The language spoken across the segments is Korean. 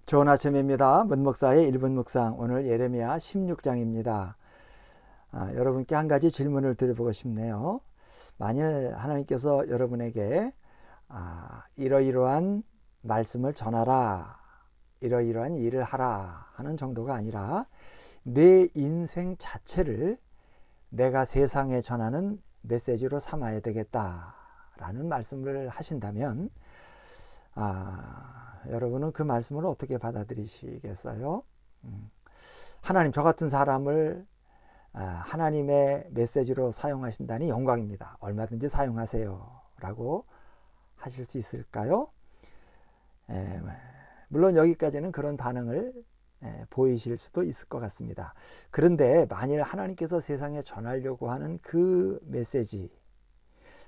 좋은 아침입니다. 문목사의 1분 묵상, 오늘 예레미야 16장입니다. 여러분께 한 가지 질문을 드려보고 싶네요. 만일 하나님께서 여러분에게 이러이러한 말씀을 전하라, 이러이러한 일을 하라 하는 정도가 아니라 내 인생 자체를 내가 세상에 전하는 메시지로 삼아야 되겠다라는 말씀을 하신다면 여러분은 그 말씀을 어떻게 받아들이시겠어요? 하나님, 저 같은 사람을 하나님의 메시지로 사용하신다니 영광입니다. 얼마든지 사용하세요 라고 하실 수 있을까요? 물론 여기까지는 그런 반응을 보이실 수도 있을 것 같습니다. 그런데 만일 하나님께서 세상에 전하려고 하는 그 메시지,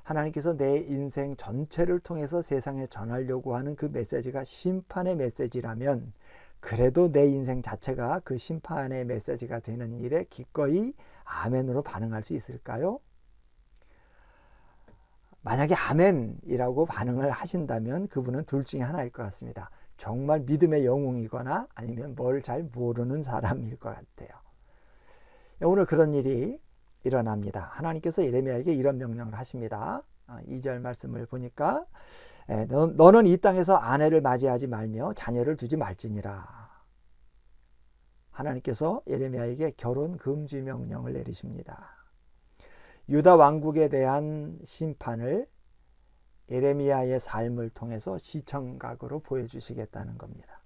하나님께서 내 인생 전체를 통해서 세상에 전하려고 하는 그 메시지가 심판의 메시지라면, 그래도 내 인생 자체가 그 심판의 메시지가 되는 일에 기꺼이 아멘으로 반응할 수 있을까요? 만약에 아멘이라고 반응을 하신다면 그분은 둘 중에 하나일 것 같습니다. 정말 믿음의 영웅이거나 아니면 뭘 잘 모르는 사람일 것 같아요. 오늘 그런 일이 일어납니다. 하나님께서 예레미야에게 이런 명령을 하십니다. 2절 말씀을 보니까 너는 이 땅에서 아내를 맞이하지 말며 자녀를 두지 말지니라. 하나님께서 예레미야에게 결혼 금지 명령을 내리십니다. 유다 왕국에 대한 심판을 예레미야의 삶을 통해서 시청각으로 보여주시겠다는 겁니다.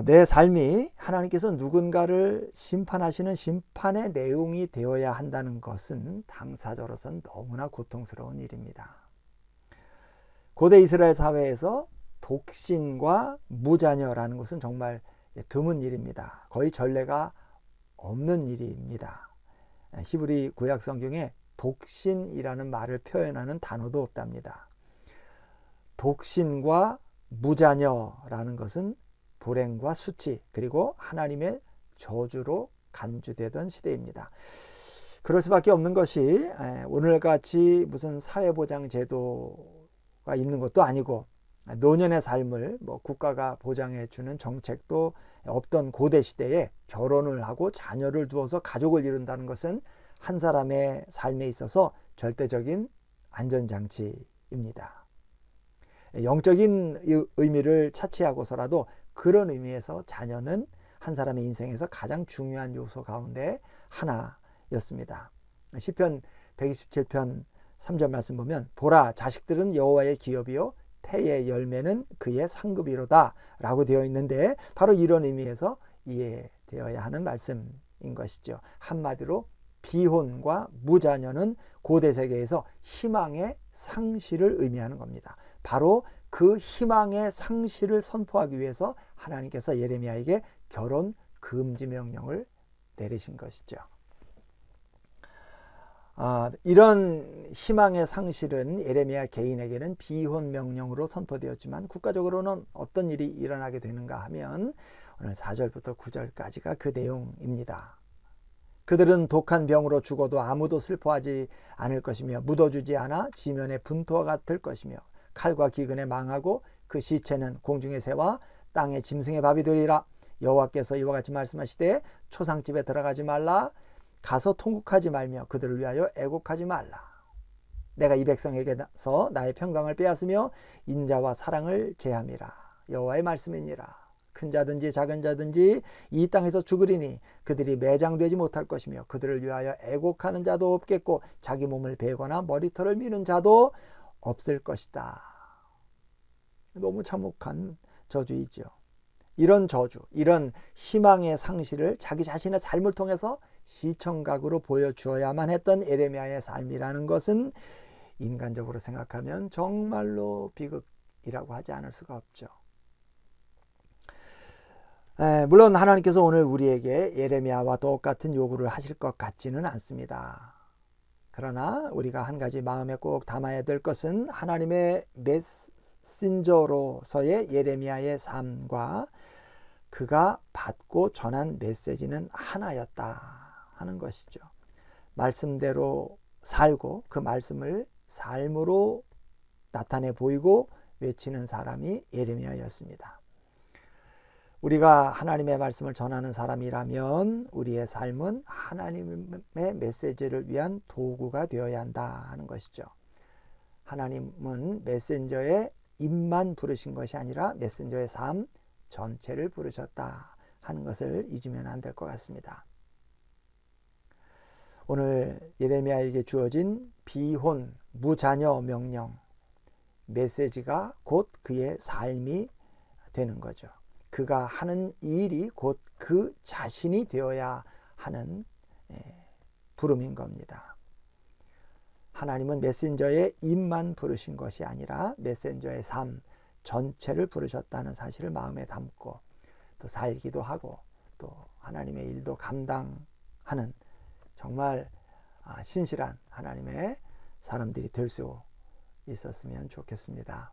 내 삶이 하나님께서 누군가를 심판하시는 심판의 내용이 되어야 한다는 것은 당사자로서는 너무나 고통스러운 일입니다. 고대 이스라엘 사회에서 독신과 무자녀라는 것은 정말 드문 일입니다. 거의 전례가 없는 일입니다. 히브리 구약 성경에 독신이라는 말을 표현하는 단어도 없답니다. 독신과 무자녀라는 것은 불행과 수치, 그리고 하나님의 저주로 간주되던 시대입니다. 그럴 수밖에 없는 것이 오늘같이 무슨 사회보장 제도가 있는 것도 아니고 노년의 삶을 국가가 보장해 주는 정책도 없던 고대 시대에 결혼을 하고 자녀를 두어서 가족을 이룬다는 것은 한 사람의 삶에 있어서 절대적인 안전장치입니다. 영적인 의미를 차치하고서라도 그런 의미에서 자녀는 한 사람의 인생에서 가장 중요한 요소 가운데 하나였습니다. 시편 127편 3절 말씀 보면, 보라, 자식들은 여호와의 기업이요 태의 열매는 그의 상급이로다 라고 되어 있는데, 바로 이런 의미에서 이해되어야 하는 말씀인 것이죠. 한마디로 비혼과 무자녀는 고대 세계에서 희망의 상실을 의미하는 겁니다. 바로 그 희망의 상실을 선포하기 위해서 하나님께서 예레미야에게 결혼 금지 명령을 내리신 것이죠. 이런 희망의 상실은 예레미야 개인에게는 비혼 명령으로 선포되었지만 국가적으로는 어떤 일이 일어나게 되는가 하면 오늘 4절부터 9절까지가 그 내용입니다. 그들은 독한 병으로 죽어도 아무도 슬퍼하지 않을 것이며 묻어주지 않아 지면의 분토와 같을 것이며 칼과 기근에 망하고 그 시체는 공중의 새와 땅의 짐승의 밥이 되리라. 여호와께서 이와 같이 말씀하시되 초상집에 들어가지 말라. 가서 통곡하지 말며 그들을 위하여 애곡하지 말라. 내가 이 백성에게서 나의 평강을 빼앗으며 인자와 사랑을 제함이라. 여호와의 말씀이니라. 큰 자든지 작은 자든지 이 땅에서 죽으리니 그들이 매장되지 못할 것이며 그들을 위하여 애곡하는 자도 없겠고 자기 몸을 베거나 머리털을 미는 자도 없을 것이다. 너무 참혹한 저주이죠. 이런 저주, 이런 희망의 상실을 자기 자신의 삶을 통해서 시청각으로 보여주어야만 했던 예레미야의 삶이라는 것은 인간적으로 생각하면 정말로 비극이라고 하지 않을 수가 없죠. 물론 하나님께서 오늘 우리에게 예레미야와 똑같은 요구를 하실 것 같지는 않습니다. 그러나 우리가 한 가지 마음에 꼭 담아야 될 것은 하나님의 메신저로서의 예레미야의 삶과 그가 받고 전한 메시지는 하나였다 하는 것이죠. 말씀대로 살고 그 말씀을 삶으로 나타내 보이고 외치는 사람이 예레미야였습니다. 우리가 하나님의 말씀을 전하는 사람이라면 우리의 삶은 하나님의 메시지를 위한 도구가 되어야 한다 하는 것이죠. 하나님은 메신저의 입만 부르신 것이 아니라 메신저의 삶 전체를 부르셨다 하는 것을 잊으면 안 될 것 같습니다. 오늘 예레미야에게 주어진 비혼, 무자녀 명령, 메시지가 곧 그의 삶이 되는 거죠. 그가 하는 일이 곧 그 자신이 되어야 하는 부름인 겁니다. 하나님은 메신저의 입만 부르신 것이 아니라 메신저의 삶 전체를 부르셨다는 사실을 마음에 담고 또 살기도 하고 또 하나님의 일도 감당하는 정말 신실한 하나님의 사람들이 될 수 있었으면 좋겠습니다.